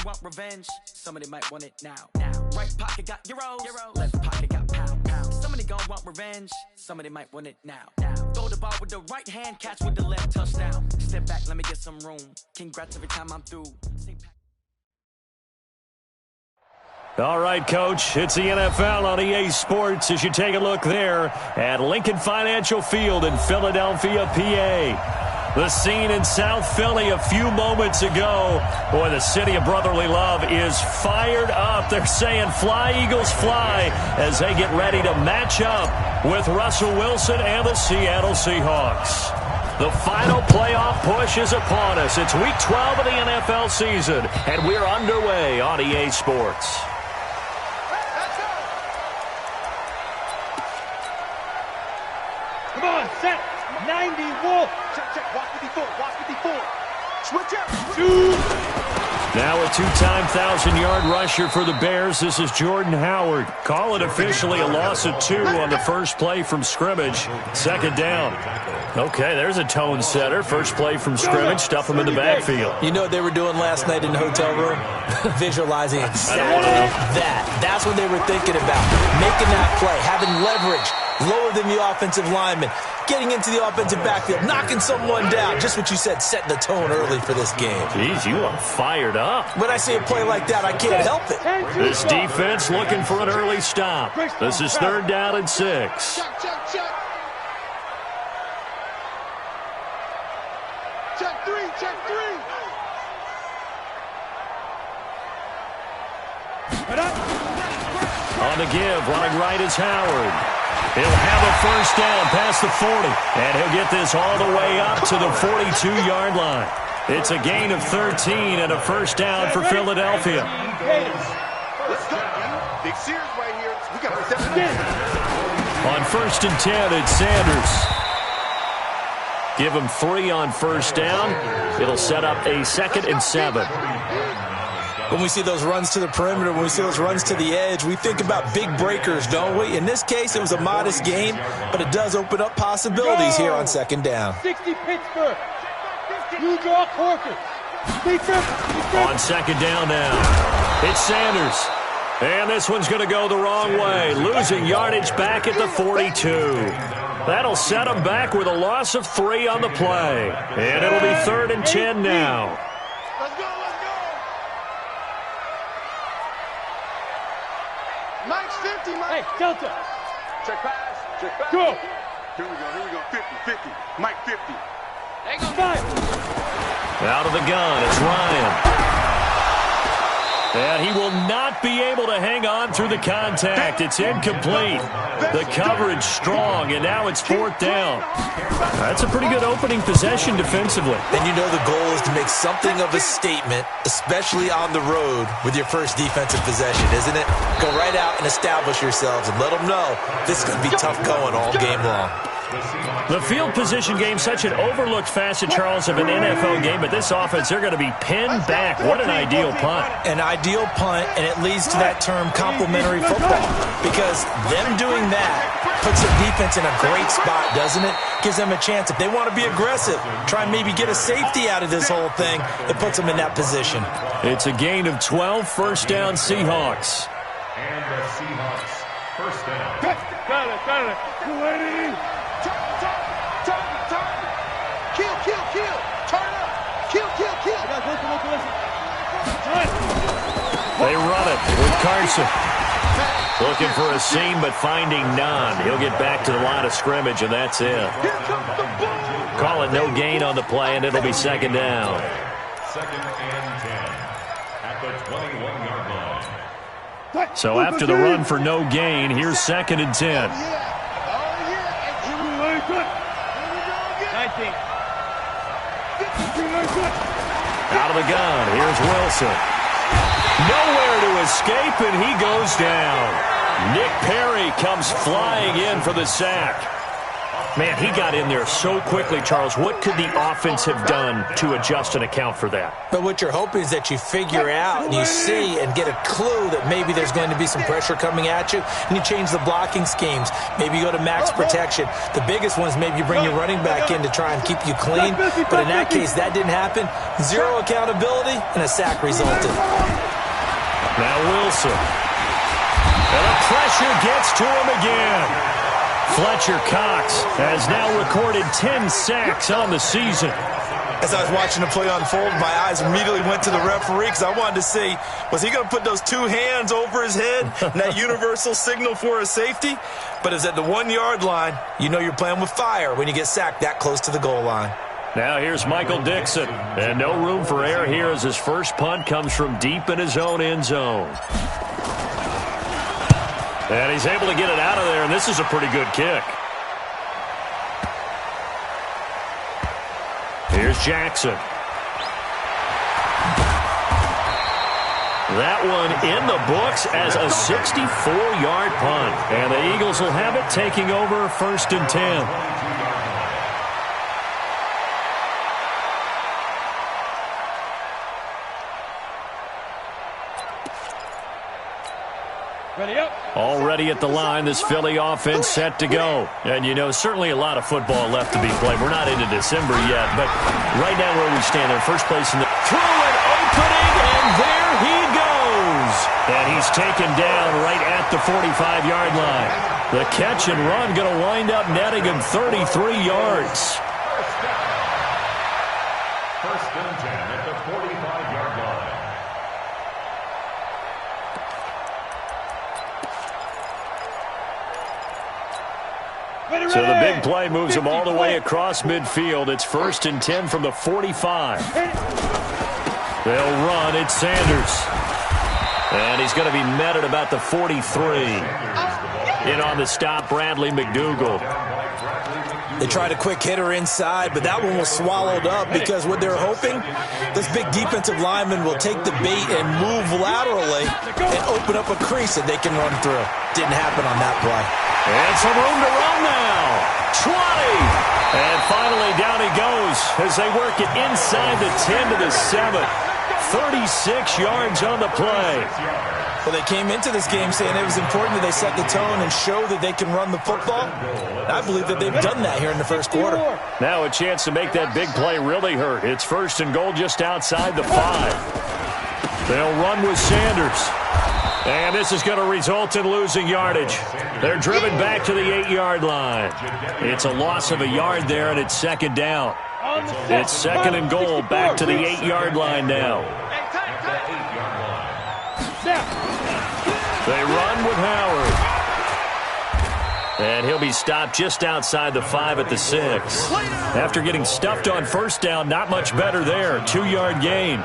want revenge. Somebody might want it now. Right pocket got euros. Left pocket got pound. Somebody gon' want revenge. Somebody might want it now. Throw the ball with the right hand, catch with the left, touchdown. Step back, let me get some room. Congrats every time I'm through. All right, Coach, it's the NFL on EA Sports as you take a look there at Lincoln Financial Field in Philadelphia, PA. The scene in South Philly a few moments ago. Boy, the city of brotherly love is fired up. They're saying fly, Eagles, fly, as they get ready to match up with Russell Wilson and the Seattle Seahawks. The final playoff push is upon us. It's Week 12 of the NFL season, and we're underway on EA Sports. Come on, set. 90, wolf. Check. Watch 54. Switch up. Now a two-time 1,000-yard rusher for the Bears. This is Jordan Howard. Call it officially a loss of 2 on the first play from scrimmage. Second down. Okay, there's a tone setter. First play from scrimmage. Stuff him in the backfield. You know what they were doing last night in the hotel room? Visualizing exactly that. That's what they were thinking about. Making that play, having leverage, lower than the offensive lineman, getting into the offensive backfield, knocking someone down. Just what you said, setting the tone early for this game. Jeez, you are fired up. When I see a play like that, I can't help it. This defense looking for an early stop. This is 3rd down and 6. Check three. On the give, running right is Howard. He'll have a first down past the 40, and he'll get this all the way up to the 42-yard line. It's a gain of 13 and a first down for Philadelphia. Let's go. Big series right here. We got to step it in. On 1st and 10, it's Sanders. Give him 3 on first down. It'll set up a 2nd and 7. When we see those runs to the perimeter, when we see those runs to the edge, we think about big breakers, don't we? In this case, it was a modest gain, but it does open up possibilities here on 2nd down. 60 Pittsburgh. You draw Corker. On 2nd down now, it's Sanders. And this one's going to go the wrong way, losing yardage back at the 42. That'll set him back with a loss of 3 on the play. And it'll be 3rd and 10 now. Let's go. Mike's 50, Mike. Hey, Delta. Check pass. Go. Here we go. 50. Mike 50. There goes 5. Out of the gun, it's Ryan. And he will not be able to hang on through the contact. It's incomplete. The coverage strong, and now it's 4th down. That's a pretty good opening possession defensively. And you know the goal is to make something of a statement, especially on the road with your first defensive possession, isn't it? Go right out and establish yourselves and let them know this is going to be tough going all game long. The field position game, such an overlooked facet, Charles, of an NFL game, but this offense, they're going to be pinned back. What an ideal punt. An ideal punt, and it leads to that term complementary football, because them doing that puts their defense in a great spot, doesn't it? Gives them a chance. If they want to be aggressive, try and maybe get a safety out of this whole thing, it puts them in that position. It's a gain of 12, first down Seahawks. And the Seahawks, first down. Got it. Ready? Turn. Kill. Turn up. Kill. Listen. They run it with Carson. Looking for a seam, but finding none. He'll get back to the line of scrimmage, and that's it. Call it no gain on the play, and it'll be 2nd down. 2nd and 10 at the 21-yard line. So after the run for no gain, here's 2nd and 10. Out of the gun, here's Wilson. Nowhere to escape, and he goes down. Nick Perry comes flying in for the sack. Man, he got in there so quickly, Charles. What could the offense have done to adjust and account for that? But what you're hoping is that you figure out and you see and get a clue that maybe there's going to be some pressure coming at you, and you change the blocking schemes. Maybe you go to max protection. The biggest one is maybe you bring your running back in to try and keep you clean. But in that case, that didn't happen. Zero accountability, and a sack resulted. Now Wilson. And the pressure gets to him again. Fletcher Cox has now recorded 10 sacks on the season. As I was watching the play unfold, my eyes immediately went to the referee because I wanted to see, was he going to put those two hands over his head and that universal signal for a safety? But it's at the 1 yard line. You know you're playing with fire when you get sacked that close to the goal line. Now here's Michael Dixon. And no room for error here as his first punt comes from deep in his own end zone. And he's able to get it out of there, and this is a pretty good kick. Here's Jackson. That one in the books as a 64-yard punt. And the Eagles will have it taking over 1st and 10. Already at the line, this Philly offense set to go. And, you know, certainly a lot of football left to be played. We're not into December yet, but right now where we stand, in first place in the... Through an opening, and there he goes. And he's taken down right at the 45-yard line. The catch and run going to wind up netting him 33 yards. First and 10 at the 45-yard line. So the big play moves him all the way across midfield. It's 1st and 10 from the 45. They'll run. It's Sanders. And he's going to be met at about the 43. In on the stop, Bradley McDougald. They tried a quick hitter inside, but that one was swallowed up because what they're hoping, this big defensive lineman will take the bait and move laterally and open up a crease that they can run through. Didn't happen on that play. And some room to run now. 20. And finally down he goes as they work it inside the 10 to the 7. 36 yards on the play. Well, they came into this game saying it was important that they set the tone and show that they can run the football. I believe that they've done that here in the first quarter. Now a chance to make that big play really hurt. It's 1st and goal just outside the 5. They'll run with Sanders. And this is going to result in losing yardage. They're driven back to the 8-yard line. It's a loss of a yard there, and it's 2nd down. It's 2nd and goal, back to the 8-yard line now. They run with Howard. And he'll be stopped just outside the 5 at the 6. After getting stuffed on 1st down, not much better there. 2-yard gain.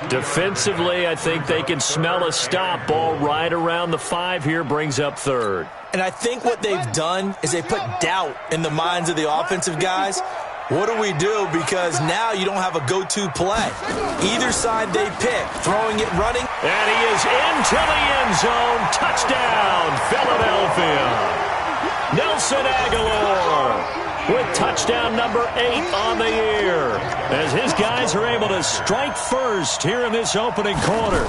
Defensively, I think they can smell a stop. Ball right around the 5 here, brings up 3rd. And I think what they've done is they put doubt in the minds of the offensive guys. What do we do? Because now you don't have a go-to play. Either side they pick, throwing it, running. And he is into the end zone. Touchdown, Philadelphia. Nelson Aguilar with touchdown number 8 on the year, as his guys are able to strike first here in this opening quarter.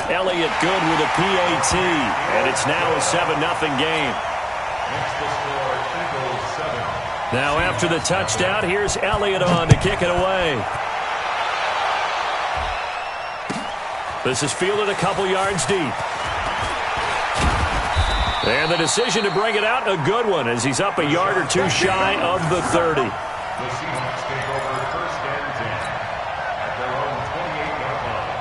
Elliott good with a PAT, and it's now a 7-0 game. Now after the touchdown, here's Elliott on to kick it away. This is fielded a couple yards deep. And the decision to bring it out, a good one, as he's up a yard or two shy of the 30. The Seahawks take over 1st and 10 at their own 28-yard line.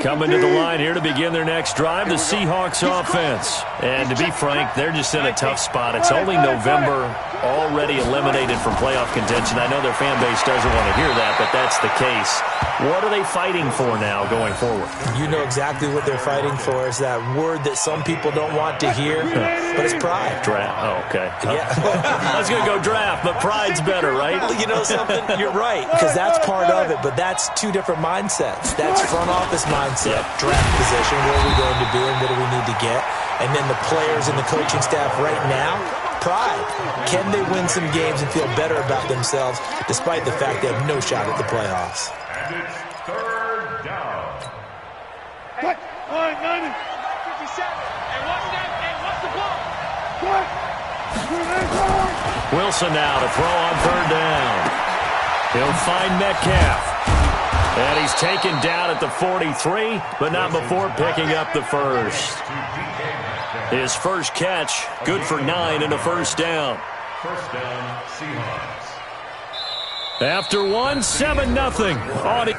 coming to the line here to begin their next drive, the Seahawks offense. And to be frank, they're just in a tough spot. It's only November, already eliminated from playoff contention. I know their fan base doesn't want to hear that, but that's the case. What are they fighting for now going forward? You know exactly what they're fighting for. Is that word that some people don't want to hear, but it's pride. Draft. Oh, okay. Yeah. I was going to go draft, but pride's better, right? You know something? You're right, because that's part of it, but that's two different mindsets. That's front office mindset, draft position, where are we going to be and what do we need to get? And then the players and the coaching staff right now, pride. Can they win some games and feel better about themselves despite the fact they have no shot at the playoffs? And it's third down. Cut. 90. 57. And what's the ball? Cut. Wilson now to throw on third down. He'll find Metcalf. And he's taken down at the 43, but not before picking up the first. His first catch, good for 9 and a first down. First down, Seahawks. After 1, 7-0.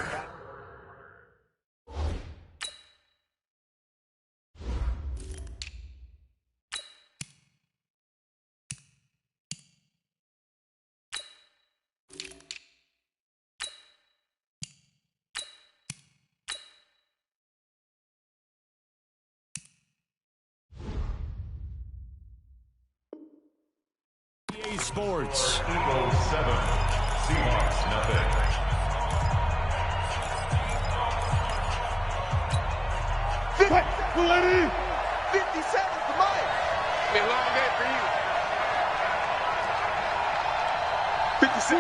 Sports. Eagles 7, Seahawks nothing. Cut. 57 for Mike. Be a long day for you. 57.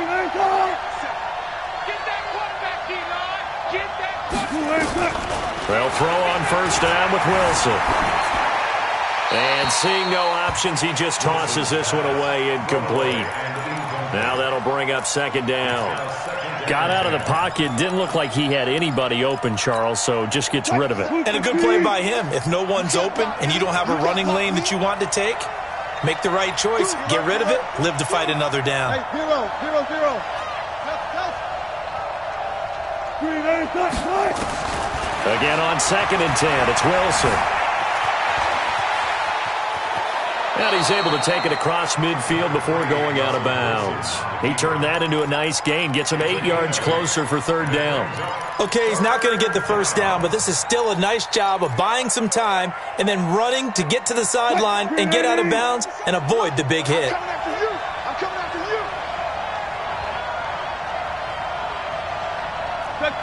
Get that quarterback, D-line. Get that quarterback. They'll throw on first down with Wilson. And seeing no options, he just tosses this one away, incomplete. Now that'll bring up second down. Got out of the pocket, didn't look like he had anybody open, Charles, so just gets rid of it. And a good play by him. If no one's open and you don't have a running lane that you want to take, make the right choice. Get rid of it. Live to fight another down. Hey, 0, 0, 0. Again on 2nd and 10, it's Wilson. And he's able to take it across midfield before going out of bounds. He turned that into a nice gain, gets him 8 yards closer for third down. Okay, he's not going to get the first down, but this is still a nice job of buying some time and then running to get to the sideline and get out of bounds and avoid the big hit. I'm coming after you. Cut.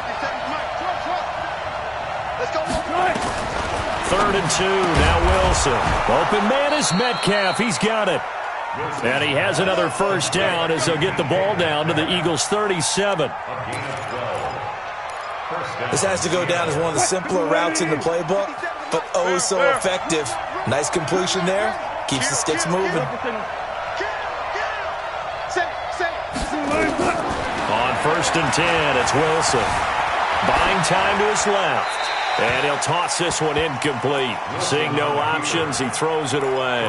57 Mike. Drop. Let's go. Third and 2, now Wilson. Open man is Metcalf. He's got it. And he has another first down as they'll get the ball down to the Eagles' 37. This has to go down as one of the simpler routes in the playbook, but oh so effective. Nice completion there. Keeps the sticks moving. On first and 10, it's Wilson. Buying time to his left. And he'll toss this one incomplete. Seeing no options, he throws it away.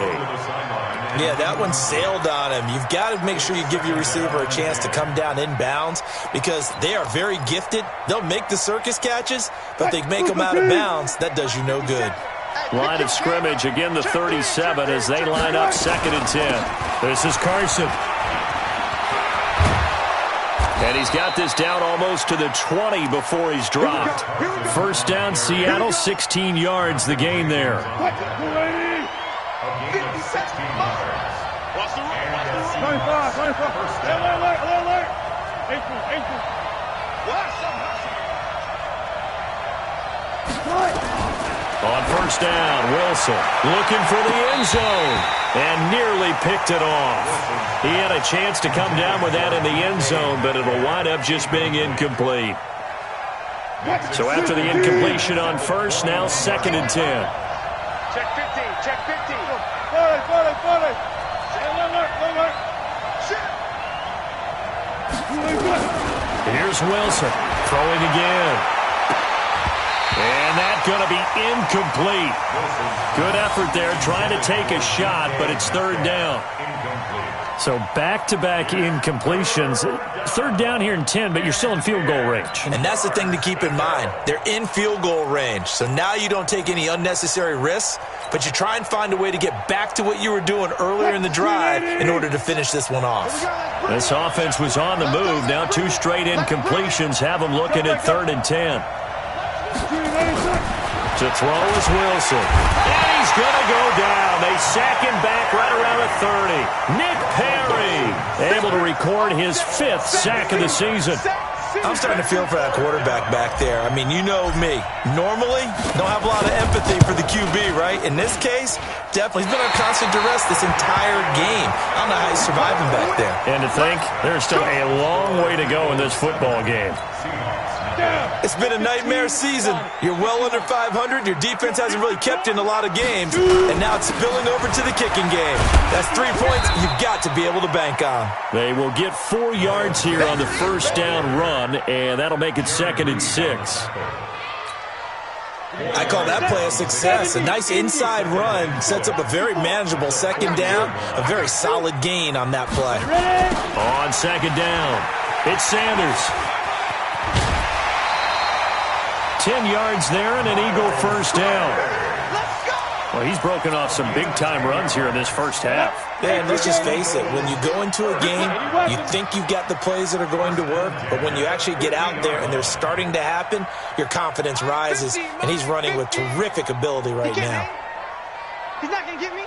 Yeah, that one sailed on him. You've got to make sure you give your receiver a chance to come down inbounds because they are very gifted. They'll make the circus catches, but they make them out of bounds. That does you no good. Line of scrimmage, again the 37 as they line up 2nd and 10. This is Carson. And he's got this down almost to the 20 before he's dropped. First down, Seattle, 16 yards, the gain there. 55. Alert. 18. On first down, Wilson looking for the end zone and nearly picked it off. He had a chance to come down with that in the end zone, but it'll wind up just being incomplete. So after the incompletion on first, now 2nd and 10. Check 15. 40. Here's Wilson throwing again. And that's going to be incomplete. Good effort there, trying to take a shot, but it's third down. So back-to-back incompletions. Third down here in 10, but you're still in field goal range. And that's the thing to keep in mind. They're in field goal range. So now you don't take any unnecessary risks, but you try and find a way to get back to what you were doing earlier in the drive in order to finish this one off. This offense was on the move. Now 2 straight incompletions have them looking at 3rd and 10. To throw is Wilson. And he's going to go down. They sack him back right around the 30. Nick Perry able to record his 5th sack of the season. I'm starting to feel for that quarterback back there. I mean, you know me. Normally, don't have a lot of empathy for the QB, right? In this case, definitely. He's been on constant duress this entire game. I don't know how he's surviving back there. And to think, there's still a long way to go in this football game. It's been a nightmare season. You're well under 500. Your defense hasn't really kept you in a lot of games. And now it's spilling over to the kicking game. That's 3 points you've got to be able to bank on. They will get 4 yards here on the first down run, and that'll make it 2nd and 6. I call that play a success. A nice inside run sets up a very manageable 2nd down. A very solid gain on that play. On 2nd down, it's Sanders. 10 yards there and an Eagle first down. Well, he's broken off some big-time runs here in this first half. Yeah, and let's just face it. When you go into a game, you think you've got the plays that are going to work, but when you actually get out there and they're starting to happen, your confidence rises, and he's running with terrific ability right now. He's not going to get me.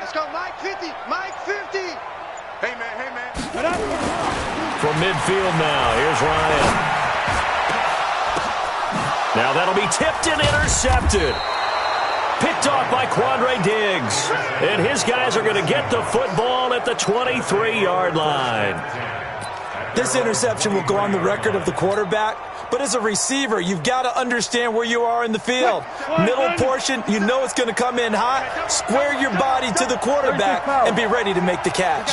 Let's go, Mike 50. Mike 50. Hey, man. Hey, man. From midfield now, here's Ryan. Now that'll be tipped and intercepted. Picked off by Quandre Diggs. And his guys are going to get the football at the 23-yard line. This interception will go on the record of the quarterback, but as a receiver, you've got to understand where you are in the field. Middle portion, you know it's going to come in hot. Square your body to the quarterback and be ready to make the catch.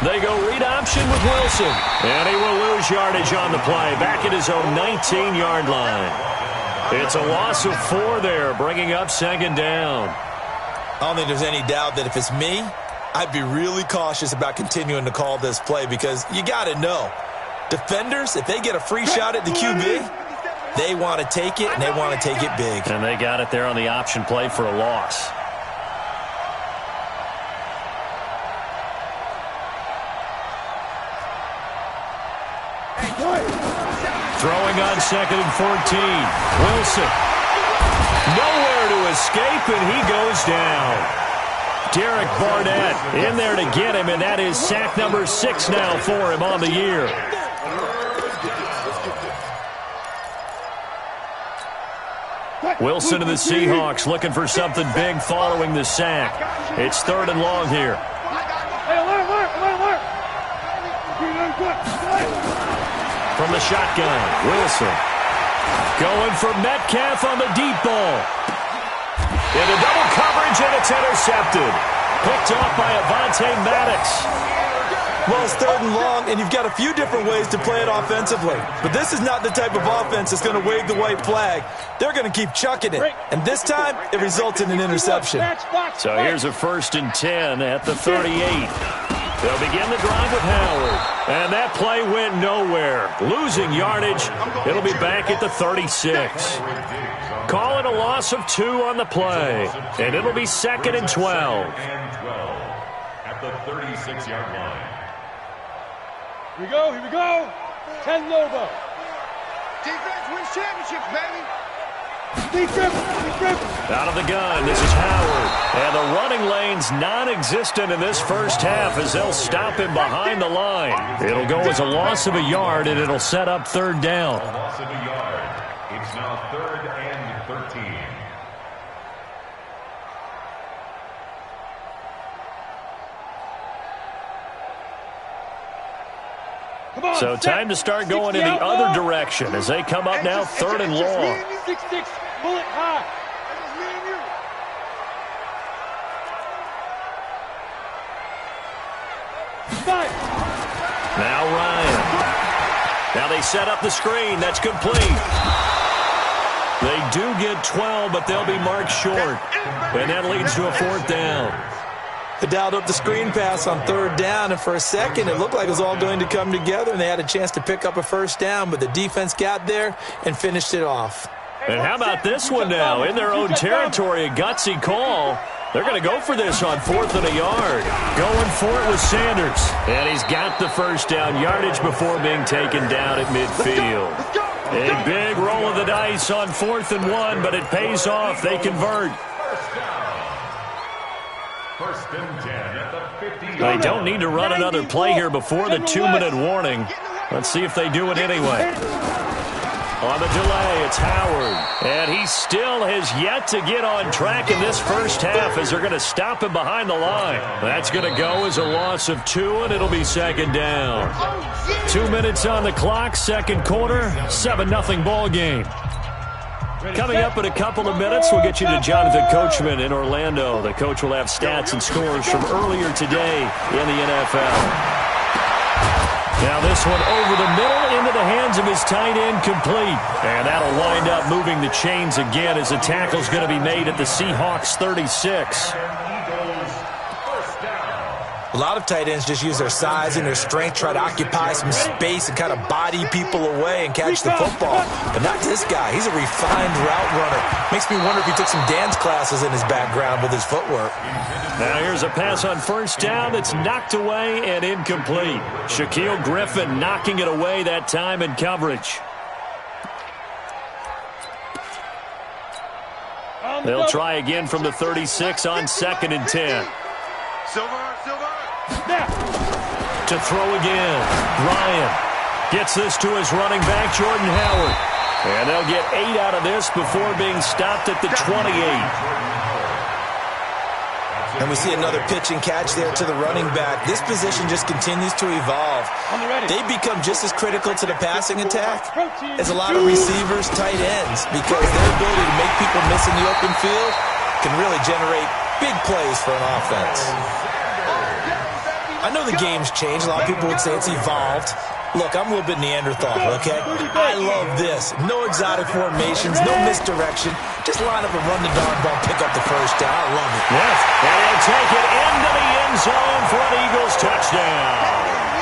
They go read option with Wilson. And he will lose yardage on the play. Back at his own 19-yard line. It's a loss of 4 there, bringing up 2nd down. I don't think there's any doubt that if it's me, I'd be really cautious about continuing to call this play because you got to know. Defenders, if they get a free shot at the QB, they want to take it, and they want to take it big. And they got it there on the option play for a loss. Throwing on 2nd and 14. Wilson. Nowhere to escape, and he goes down. Derek Barnett in there to get him, and that is sack number 6 now for him on the year. Wilson and the Seahawks looking for something big following the sack. It's 3rd and long here. From the shotgun, Wilson. Going for Metcalf on the deep ball. Into double coverage, and it's intercepted. Picked off by Avonte Maddox. Well, it's 3rd and long, and you've got a few different ways to play it offensively. But this is not the type of offense that's going to wave the white flag. They're going to keep chucking it. And this time, it results in an interception. So here's a 1st and 10 at the 38. They'll begin the drive with Howard. And that play went nowhere. Losing yardage. It'll be back at the 36. Call it a loss of 2 on the play. And it'll be 2nd and 12. At the 36-yard line. Here we go. 10 Nova. Defense wins championships, baby. Out of the gun, this is Howard. And the running lane's non-existent in this first half as they'll stop him behind the line. It'll go as a loss of a yard, and it'll set up 3rd down. A loss of a yard. It's now 3rd and 13. So time to start going in the other direction as they come up now 3rd and long. 6-6, bullet high. Now Ryan. Now they set up the screen. That's complete. They do get 12, but they'll be marked short. And that leads to a 4th down. They dialed up the screen pass on 3rd down, and for a second it looked like it was all going to come together, and they had a chance to pick up a 1st down, but the defense got there and finished it off. And how about this one now? In their own territory, a gutsy call. They're going to go for this on 4th and a yard. Going for it with Sanders. And he's got the 1st down yardage before being taken down at midfield. A big roll of the dice on 4th and 1, but it pays off. They convert. First and 10 at the 50. They don't need to run another play here before the 2-minute warning. Let's see if they do it anyway. On the delay, it's Howard. And he still has yet to get on track in this first half as they're going to stop him behind the line. That's going to go as a loss of 2, and it'll be 2nd down. 2 minutes on the clock, 2nd quarter, 7-0 ball game. Coming up in a couple of minutes, we'll get you to Jonathan Coachman in Orlando. The coach will have stats and scores from earlier today in the NFL. Now this one over the middle into the hands of his tight end, complete. And that'll wind up moving the chains again as the tackle's going to be made at the Seahawks 36. A lot of tight ends just use their size and their strength, try to occupy some space and kind of body people away and catch the football. But not this guy. He's a refined route runner. Makes me wonder if he took some dance classes in his background with his footwork. Now here's a pass on 1st down that's knocked away and incomplete. Shaquille Griffin knocking it away that time in coverage. They'll try again from the 36 on 2nd and 10. Silver. To throw again. Ryan gets this to his running back, Jordan Howard. And they'll get 8 out of this before being stopped at the 28. And we see another pitch and catch there to the running back. This position just continues to evolve. They become just as critical to the passing attack as a lot of receivers, tight ends, because their ability to make people miss in the open field can really generate big plays for an offense. I know the game's changed. A lot of people would say it's evolved. Look, I'm a little bit Neanderthal, okay? I love this. No exotic formations, no misdirection. Just line up and run the darn ball, pick up the 1st down. I love it. Yes, and he'll take it into the end zone for an Eagles touchdown.